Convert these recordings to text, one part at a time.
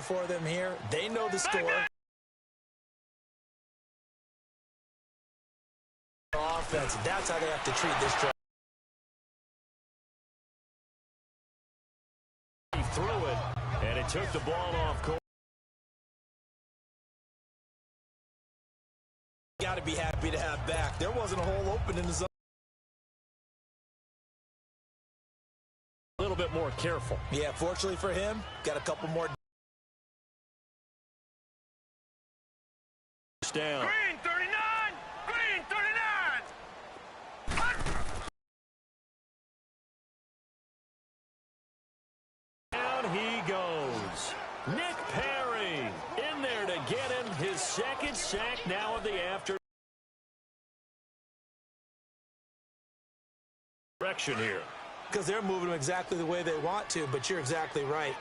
for them here. They know the score. Offense, that's how they have to treat this drive. He threw it, and it took the ball off course. Got to be happy to have back. There wasn't a hole open in the zone. A little bit more careful. Yeah, fortunately for him, got a couple more. Down. Green 39! Green 39! Down he goes. Nick Perry in there to get him his second sack now of the afternoon. Direction here. Because they're moving them exactly the way they want to, but you're exactly right.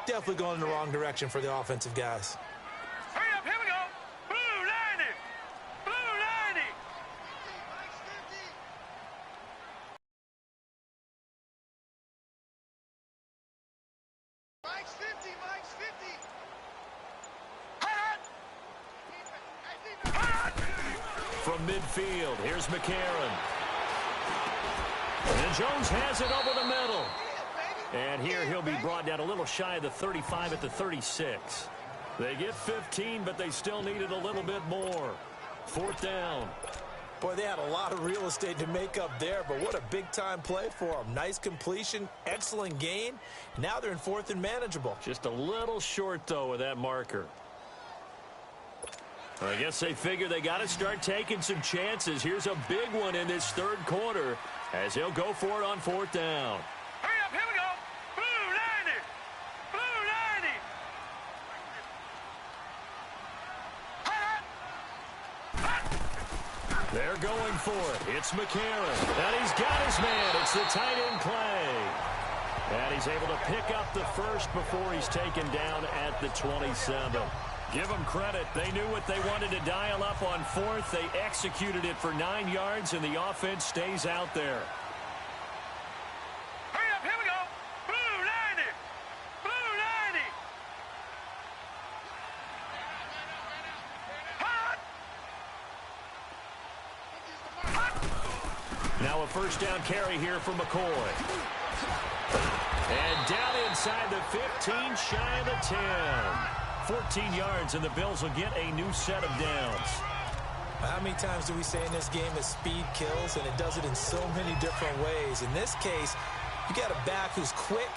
Definitely going in the wrong direction for the offensive guys. Hurry up, here we go! Blue 90! Blue 90! Mike's 50! Mike's 50! From midfield, here's McCarron. And Jones has it over the middle. And here he'll be brought down a little shy of the 35 at the 36. They get 15, but they still needed a little bit more. Fourth down. Boy, they had a lot of real estate to make up there, but what a big-time play for them. Nice completion, excellent gain. Now they're in fourth and manageable. Just a little short, though, with that marker. I guess they figure they got to start taking some chances. Here's a big one in this third quarter as he'll go for it on fourth down. Hurry up, here we go! Blue 90! Blue 90! They're going for it. It's McCarron. And he's got his man. It's the tight end play. And he's able to pick up the first before he's taken down at the 27. Give them credit. They knew what they wanted to dial up on fourth. They executed it for 9 yards, and the offense stays out there. Hurry up, here we go! Blue 90! Blue 90! Hot! Now a first down carry here for McCoy. And down inside the 15, shy of the 10. 14 yards, and the Bills will get a new set of downs. How many times do we say in this game that speed kills, and it does it in so many different ways? In this case, you got a back who's quick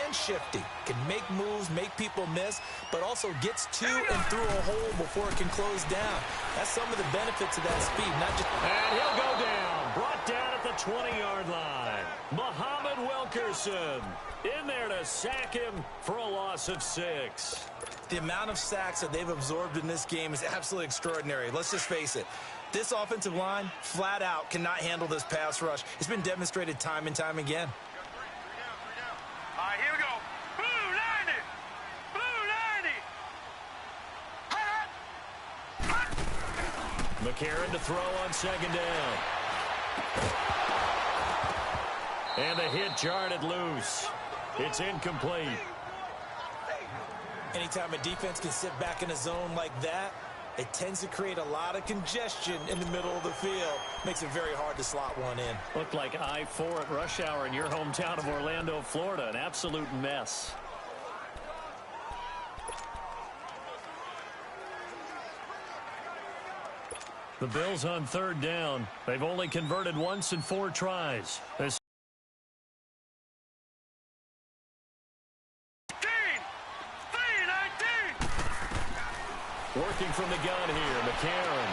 and shifty, can make moves, make people miss, but also gets to and through a hole before it can close down. That's some of the benefits of that speed. Not just. And he'll go down, brought down at the 20-yard line. Muhammad Wilkerson in there to sack him for a loss of 6. The amount of sacks that they've absorbed in this game is absolutely extraordinary. Let's just face it. This offensive line, flat out, cannot handle this pass rush. It's been demonstrated time and time again. All right, here we go. Blue 90! Blue 90! McCarron to throw on second down. And the hit jarred it loose. It's incomplete. Anytime a defense can sit back in a zone like that, it tends to create a lot of congestion in the middle of the field. Makes it very hard to slot one in. Looked like I-4 at rush hour in your hometown of Orlando, Florida. An absolute mess. The Bills on third down. They've only converted once in 4 tries. Working from the gun here, McCarron.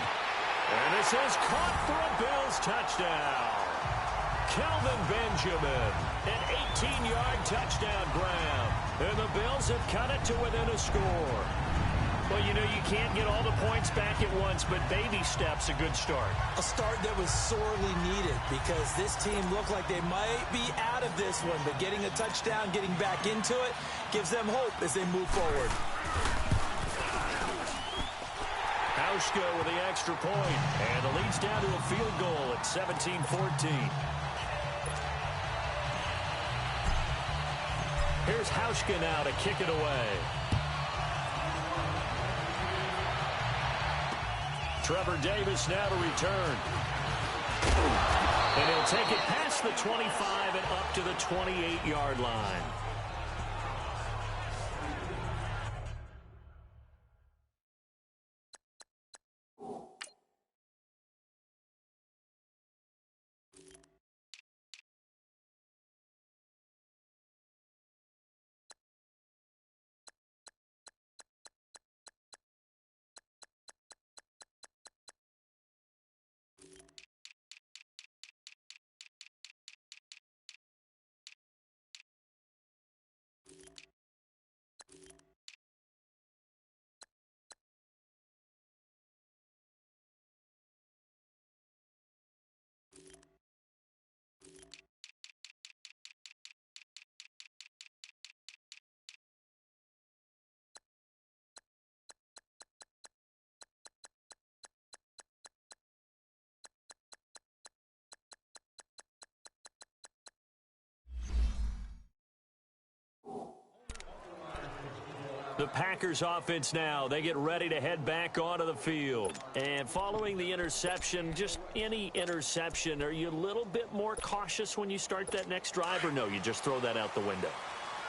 And this is caught for a Bills touchdown. Kelvin Benjamin, an 18-yard touchdown grab. And the Bills have cut it to within a score. Well, you know, you can't get all the points back at once, but baby steps a good start. A start that was sorely needed because this team looked like they might be out of this one, but getting a touchdown, getting back into it, gives them hope as they move forward. Kantouchdz with the extra point, and the lead's down to a field goal at 17-14. Here's Kantouchdz now to kick it away. Trevor Davis now to return. And he'll take it past the 25 and up to the 28-yard line. The Packers offense now, they get ready to head back onto the field. And following the interception, just any interception, are you a little bit more cautious when you start that next drive, or no, you just throw that out the window?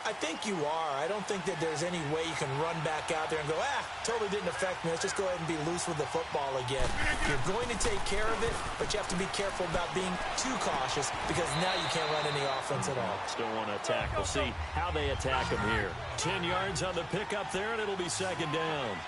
I think you are. I don't think that there's any way you can run back out there and go, totally didn't affect me. Let's just go ahead and be loose with the football again. You're going to take care of it, but you have to be careful about being too cautious because now you can't run any offense at all. Still want to attack. We'll see how they attack him here. 10 yards on the pickup there, and it'll be second down.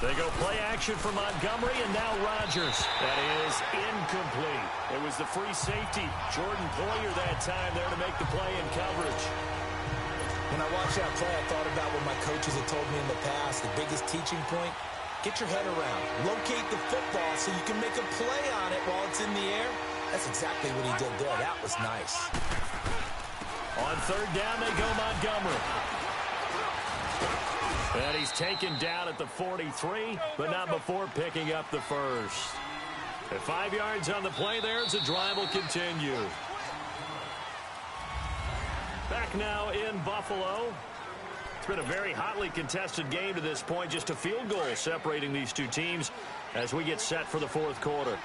They go play action for Montgomery, and now Rodgers. That is incomplete. It was the free safety, Jordan Poyer, that time there to make the play in coverage. When I watched that play, I thought about what my coaches had told me in the past. The biggest teaching point, get your head around. Locate the football so you can make a play on it while it's in the air. That's exactly what he did there. That was nice. On third down, they go Montgomery. And he's taken down at the 43, but not before picking up the first. At 5 yards on the play there, as the drive will continue. Back now in Buffalo. It's been a very hotly contested game to this point. Just a field goal separating these two teams as we get set for the fourth quarter.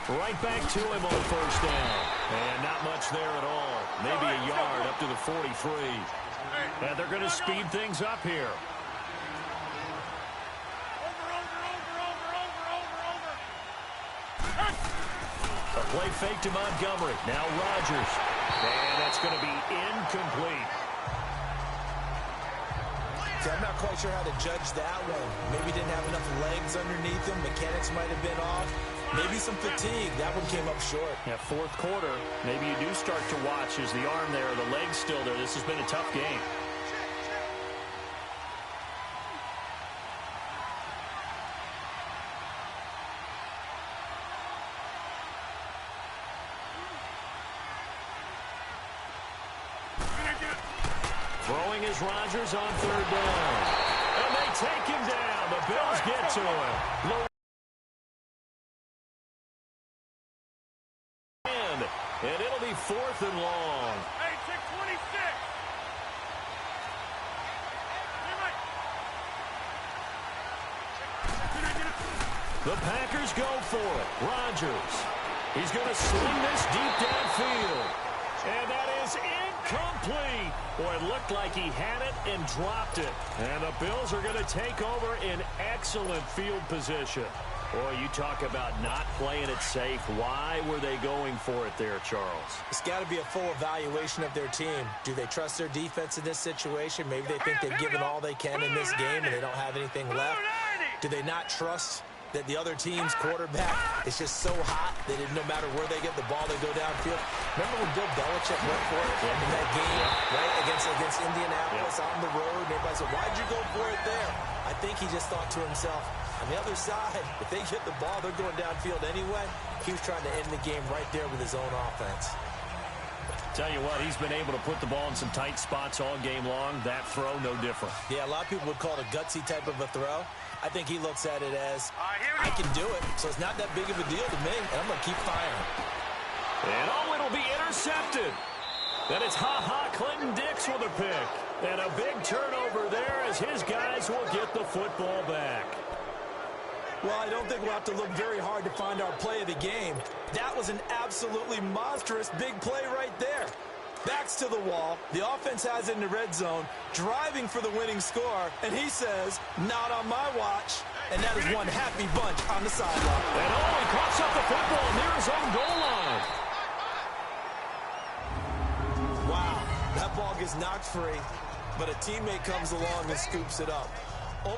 Right back to him on first down. And not much there at all. Maybe a yard up to the 43. And they're going to speed things up here. A play fake to Montgomery. Now Rodgers. And that's going to be incomplete. See, I'm not quite sure how to judge that one. Maybe didn't have enough legs underneath him. Mechanics might have been off. Maybe some fatigue. That one came up short. Yeah, fourth quarter, maybe you do start to watch. Is the arm there, the leg's still there? This has been a tough game. Throwing is Rodgers on third down. And they take him down. The Bills get to him. And it'll be fourth and long. Hey, check 26. The Packers go for it. Rodgers. He's going to sling this deep downfield. And that is incomplete. Boy, it looked like he had it and dropped it. And the Bills are going to take over in excellent field position. Boy, you talk about not playing it safe. Why were they going for it there, Charles? It's got to be a full evaluation of their team. Do they trust their defense in this situation? Maybe they think they've given all they can in this game and they don't have anything left. Do they not trust that the other team's quarterback is just so hot that no matter where they get the ball, they go downfield? Remember when Bill Belichick went for it in that game, right, against Indianapolis on the road? And everybody said, why'd you go for it there? I think he just thought to himself, On the other side, if they get the ball, they're going downfield anyway. He was trying to end the game right there with his own offense. Tell you what, he's been able to put the ball in some tight spots all game long. That throw, no different. Yeah, a lot of people would call it a gutsy type of a throw. I think he looks at it as, I can do it, so it's not that big of a deal to me, and I'm going to keep firing. And it'll be intercepted. And it's Clinton Dix with a pick. And a big turnover there as his guys will get the football back. Well, I don't think we'll have to look very hard to find our play of the game. That was an absolutely monstrous big play right there. Backs to the wall. The offense has it in the red zone, driving for the winning score, and he says, not on my watch. And that is one happy bunch on the sideline. And he coughs up the football near his own goal line. Wow, that ball gets knocked free, but a teammate comes along and scoops it up. It's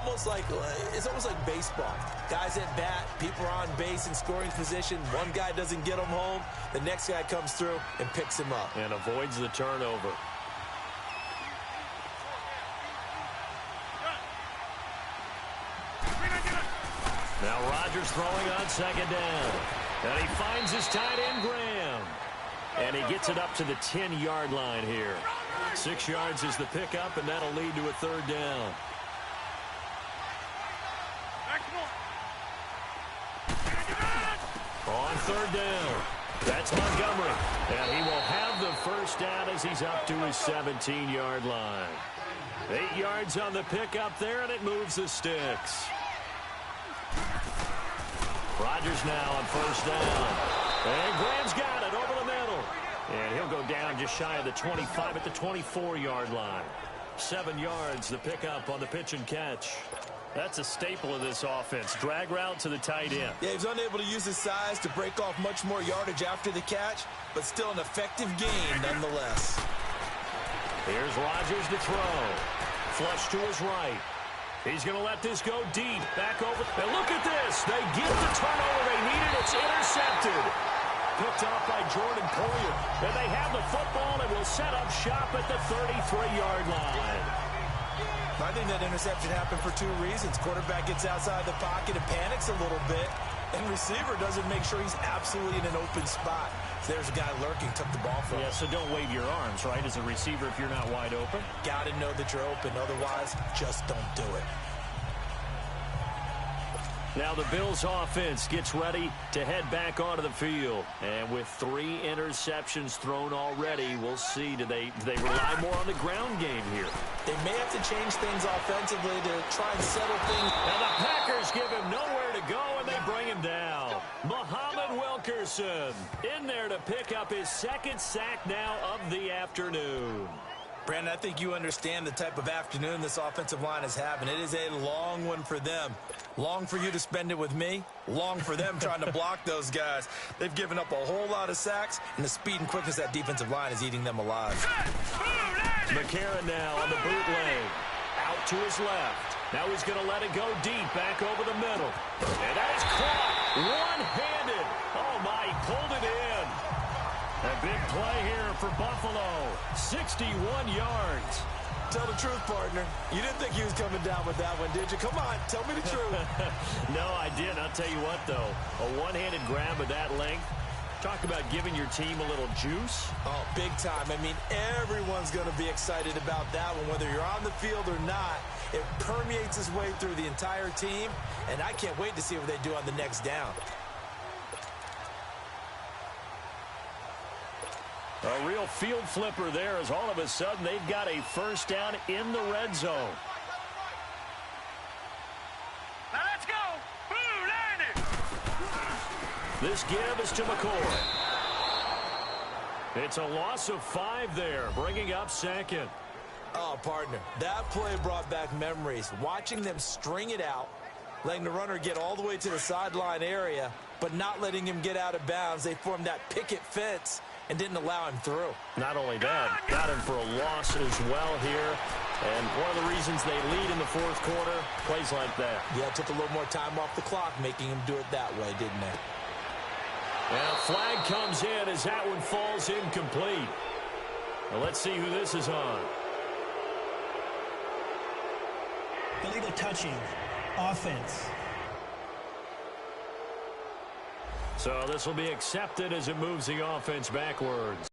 almost like baseball. Guys at bat, people are on base in scoring position. One guy doesn't get him home. The next guy comes through and picks him up. And avoids the turnover. Now Rodgers throwing on second down. And he finds his tight end, Graham. And he gets it up to the 10-yard line here. 6 yards is the pickup, and that'll lead to a third down. On third down, that's Montgomery. And he will have the first down as he's up to his 17-yard line. 8 yards on the pickup there, and it moves the sticks. Rodgers now on first down. And Graham's got it over the middle. And he'll go down just shy of the 25 at the 24-yard line. 7 yards, the pickup on the pitch and catch. That's a staple of this offense. Drag route to the tight end. Yeah, he's unable to use his size to break off much more yardage after the catch, but still an effective gain nonetheless. Here's Rodgers to throw. Flush to his right. He's going to let this go deep. Back over. And look at this. They get the turnover they needed. It's intercepted. Picked off by Jordan Poyer. And they have the football and will set up shop at the 33-yard line. I think that interception happened for 2 reasons. Quarterback gets outside the pocket and panics a little bit, and receiver doesn't make sure he's absolutely in an open spot. So there's a guy lurking, took the ball from him. Yeah, so don't wave your arms, right, as a receiver if you're not wide open. Got to know that you're open. Otherwise, just don't do it. Now the Bills offense gets ready to head back onto the field. And with 3 interceptions thrown already, we'll see, do they rely more on the ground game here? They may have to change things offensively to try and settle things. Now the Packers give him nowhere to go, and they bring him down. Muhammad Wilkerson in there to pick up his 2nd sack now of the afternoon. Brandon, I think you understand the type of afternoon this offensive line is having. It is a long one for them. Long for you to spend it with me. Long for them trying to block those guys. They've given up a whole lot of sacks, and the speed and quickness of that defensive line is eating them alive. McCarron now on the bootleg. Out to his left. Now he's going to let it go deep back over the middle. And that is caught one-handed. Oh, my, he pulled it in. A big play here for Buffalo. 61 yards. Tell the truth, partner. You didn't think he was coming down with that one, did you? Come on, tell me the truth. No, I didn't. I'll tell you what, though. A one-handed grab of that length. Talk about giving your team a little juice. Oh, big time. I mean, everyone's going to be excited about that one, whether you're on the field or not. It permeates its way through the entire team, and I can't wait to see what they do on the next down. A real field flipper there as all of a sudden they've got a first down in the red zone. Now let's go. Boo, landed. This give is to McCoy. It's a loss of 5 there, bringing up 2nd. Oh, partner, that play brought back memories. Watching them string it out, letting the runner get all the way to the sideline area, but not letting him get out of bounds. They formed that picket fence and didn't allow him through. Not only that, got him for a loss as well here. And one of the reasons they lead in the 4th quarter, plays like that. Yeah, it took a little more time off the clock, making him do it that way, didn't they? And a flag comes in as that one falls incomplete. Now let's see who this is on. Illegal touching, offense. So this will be accepted as it moves the offense backwards.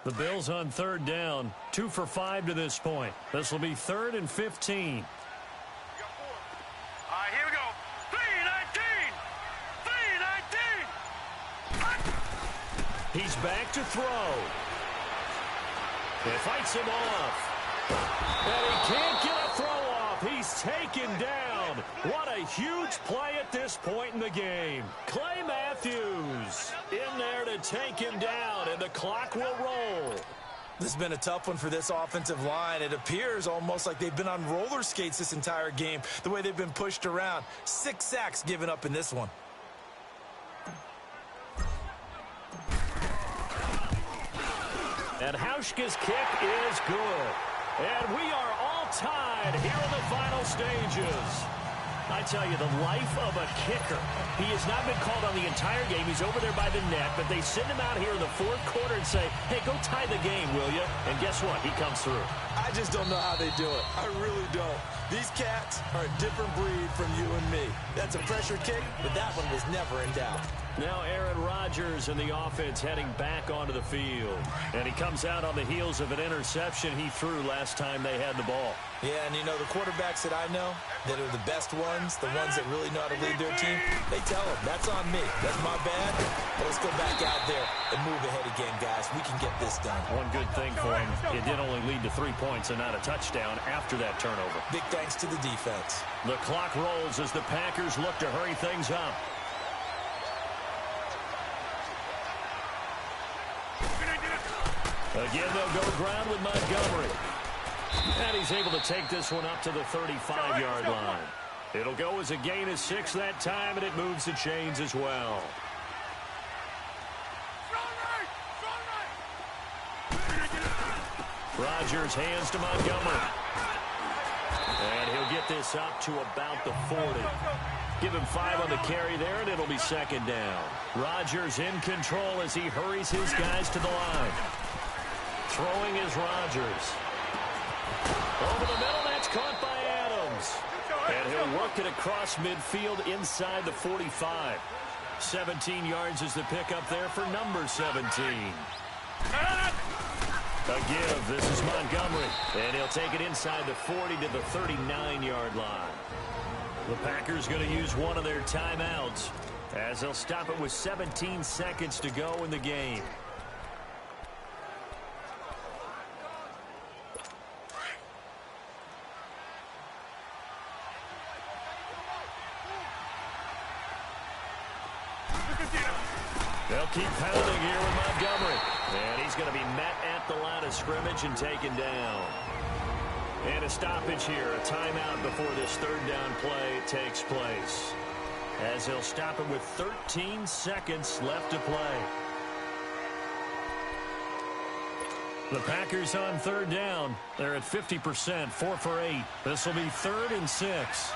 The Bills on third down, 2 for 5 to this point. This will be 3rd and 15. All right, here we go. 3-19. 3-19. He's back to throw. He fights him off. And he can't get a throw off. He's taken down. What a huge play at this point in the game. Clay Matthews in there to take him down, and the clock will roll. This has been a tough one for this offensive line. It appears almost like they've been on roller skates this entire game, the way they've been pushed around. 6 sacks given up in this one. And Hauschka's kick is good. And we are all tied here in the final stages. I tell you, the life of a kicker. He has not been called on the entire game. He's over there by the net, but they send him out here in the 4th quarter and say, hey, go tie the game, will you? And guess what? He comes through. I just don't know how they do it. I really don't. These cats are a different breed from you and me. That's a pressure kick, but that one was never in doubt. Now Aaron Rodgers and the offense heading back onto the field. And he comes out on the heels of an interception he threw last time they had the ball. Yeah, and you know, the quarterbacks that I know that are the best ones, the ones that really know how to lead their team, they tell them, that's on me. That's my bad. But let's go back out there and move ahead again, guys. We can get this done. One good thing for him, it did only lead to 3 points and not a touchdown after that turnover. Big thanks to the defense. The clock rolls as the Packers look to hurry things up. Again, they'll go ground with Montgomery. And he's able to take this one up to the 35-yard line. It'll go as a gain of 6 that time, and it moves the chains as well. Rodgers hands to Montgomery. And he'll get this up to about the 40. Give him 5 on the carry there, and it'll be 2nd down. Rodgers in control as he hurries his guys to the line. Throwing is Rodgers. Over the middle, that's caught by Adams. And he'll work it across midfield inside the 45. 17 yards is the pickup there for number 17. A give. This is Montgomery. And he'll take it inside the 40 to the 39-yard line. The Packers going to use one of their timeouts as they'll stop it with 17 seconds to go in the game. They'll keep pounding here with Montgomery. And he's going to be met at the line of scrimmage and taken down. And a stoppage here, a timeout before this 3rd down play takes place. As they'll stop it with 13 seconds left to play. The Packers on 3rd down. They're at 50%, 4 for 8. This will be 3rd and 6.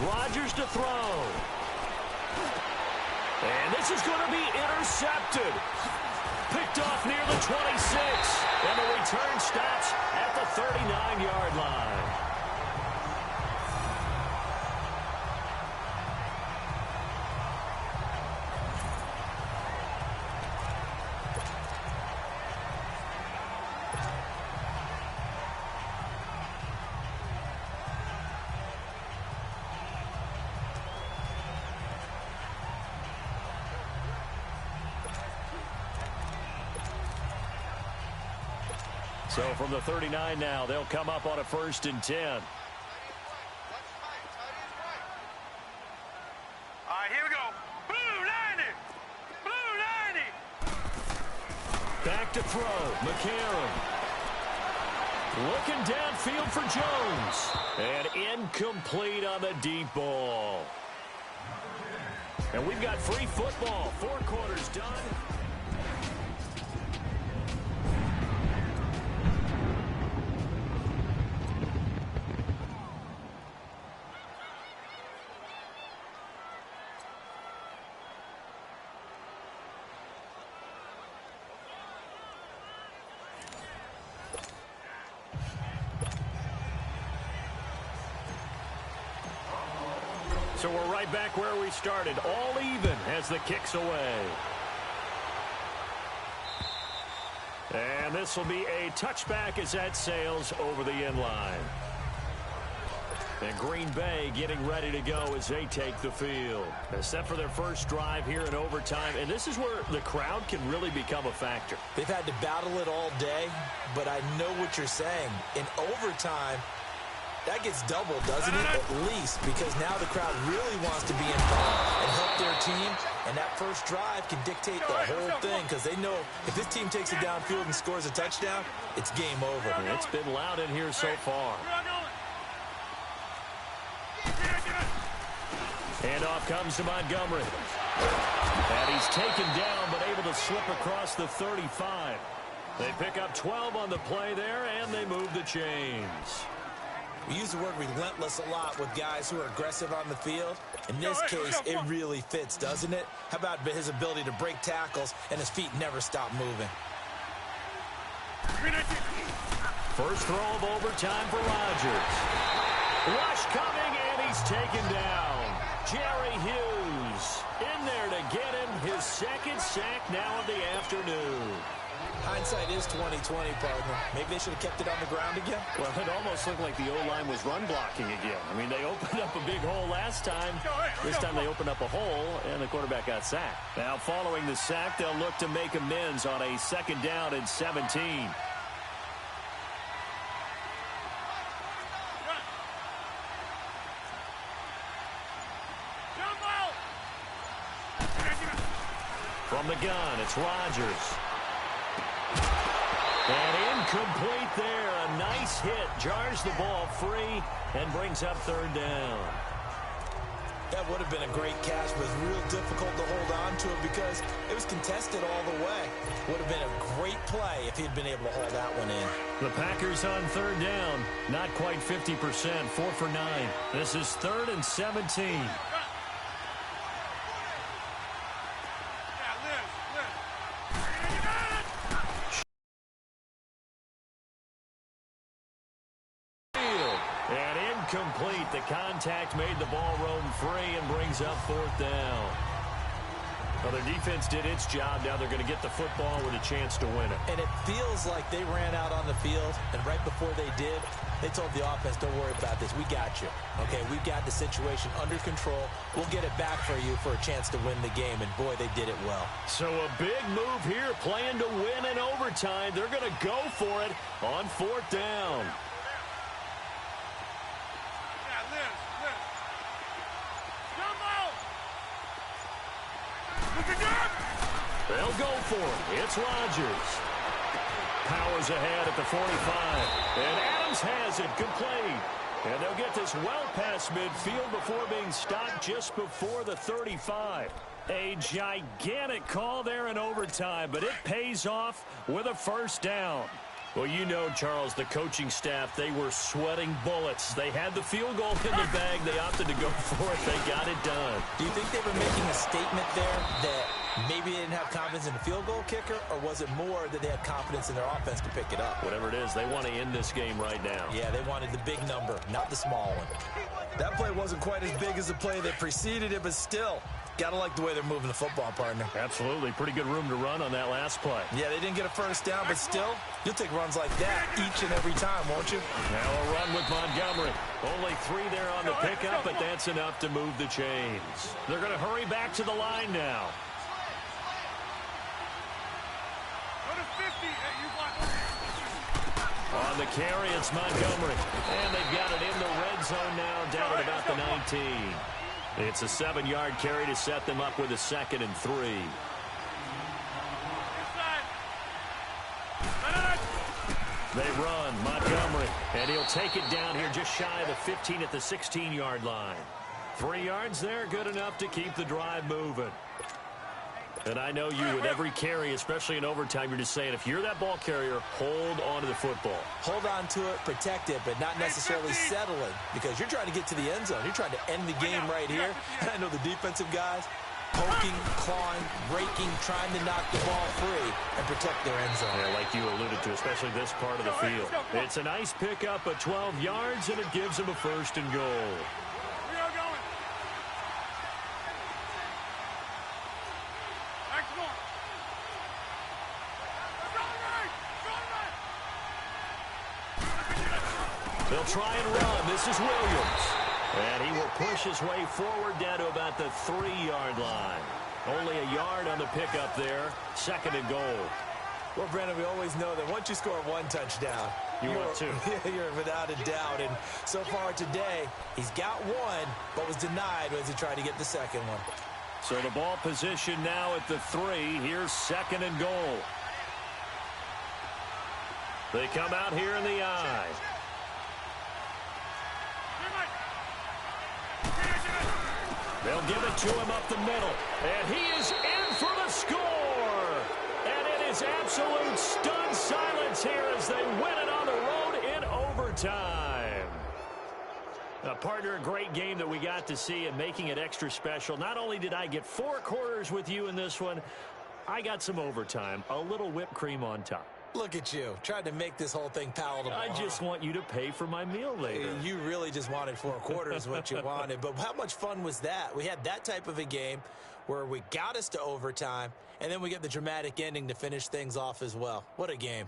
Rodgers to throw. And this is going to be intercepted. Picked off near the 26. And the return stops at the 39-yard line. So from the 39 now, they'll come up on a 1st and 10. All right, here we go. Blue 90. Blue 90. Back to throw. McCarron. Looking downfield for Jones. And incomplete on the deep ball. And we've got free football. 4 quarters done. So we're right back where we started, all even as the kick's away. And this will be a touchback as that sails over the end line. And Green Bay getting ready to go as they take the field. Set for their first drive here in overtime. And this is where the crowd can really become a factor. They've had to battle it all day, but I know what you're saying. In overtime, that gets doubled, doesn't it? At least, because now the crowd really wants to be involved and help their team. And that first drive can dictate the whole thing because they know if this team takes it downfield and scores a touchdown, it's game over. And it's been loud in here so far. Handoff comes to Montgomery. And he's taken down but able to slip across the 35. They pick up 12 on the play there, and they move the chains. We use the word relentless a lot with guys who are aggressive on the field. In this case, it really fits, doesn't it? How about his ability to break tackles and his feet never stop moving? First throw of overtime for Rodgers. Rush coming, and he's taken down. Jerry Hughes in there to get him his second sack now of the afternoon. Hindsight is 20/20, partner. Maybe they should have kept it on the ground again. Well, it almost looked like the O-line was run blocking again. I mean, they opened up a big hole last time. This time they opened up a hole, and the quarterback got sacked. Now, following the sack, they'll look to make amends on a 2nd down and 17. From the gun, it's Rodgers. And incomplete there. A nice hit. Jars the ball free and brings up 3rd down. That would have been a great catch, but it was real difficult to hold on to it because it was contested all the way. Would have been a great play if he'd been able to hold that one in. The Packers on 3rd down. Not quite 50%. 4 for 9. This is 3rd and 17. Complete. The contact made the ball roam free and brings up 4th down. Well, their defense did its job. Now they're going to get the football with a chance to win it. And it feels like they ran out on the field, and right before they did, they told the offense, don't worry about this. We got you. Okay, we've got the situation under control. We'll get it back for you for a chance to win the game, and boy, they did it well. So a big move here, playing to win in overtime. They're going to go for it on 4th down. They'll go for it. It's Rodgers. Powers ahead at the 45. And Adams has it complete. And they'll get this well past midfield before being stopped just before the 35. A gigantic call there in overtime, but it pays off with a 1st down. Well, you know, Charles, the coaching staff, they were sweating bullets. They had the field goal in the bag. They opted to go for it. They got it done. Do you think they were making a statement there that maybe they didn't have confidence in the field goal kicker, or was it more that they had confidence in their offense to pick it up? Whatever it is, they want to end this game right now. Yeah, they wanted the big number, not the small one. That play wasn't quite as big as the play that preceded it, but still, gotta like the way they're moving the football, partner. Absolutely. Pretty good room to run on that last play. Yeah, they didn't get a 1st down, but still, you'll take runs like that each and every time, won't you? Now a run with Montgomery. Only 3 there on the pickup, but that's enough to move the chains. They're going to hurry back to the line now. On the carry, it's Montgomery. And they've got it in the red zone now, down at about the 19. It's a 7-yard carry to set them up with a 2nd and 3. They run, Montgomery, and he'll take it down here just shy of the 15 at the 16-yard line. 3 yards there, good enough to keep the drive moving. And I know you, with every carry, especially in overtime, you're just saying, if you're that ball carrier, hold on to the football. Hold on to it, protect it, but not necessarily settling, because you're trying to get to the end zone. You're trying to end the game right here. And I know the defensive guys, poking, clawing, raking, trying to knock the ball free and protect their end zone. Yeah, like you alluded to, especially this part of the field. It's a nice pickup of 12 yards, and it gives them a 1st and goal. They'll try and run. This is Williams. And he will push his way forward down to about the 3-yard line. Only a yard on the pickup there. 2nd and goal. Well, Brandon, we always know that once you score 1 touchdown, you're without a doubt. And so far today, he's got 1, but was denied as he tried to get the 2nd one. So the ball position now at the 3. Here's 2nd and goal. They come out here in the I. They'll give it to him up the middle. And he is in for the score. And it is absolute stunned silence here as they win it on the road in overtime. Partner, a great game that we got to see and making it extra special. Not only did I get 4 quarters with you in this one, I got some overtime, a little whipped cream on top. Look at you, trying to make this whole thing palatable. I just want you to pay for my meal later. You really just wanted 4 quarters what you wanted. But how much fun was that? We had that type of a game where we got us to overtime, and then we get the dramatic ending to finish things off as well. What a game.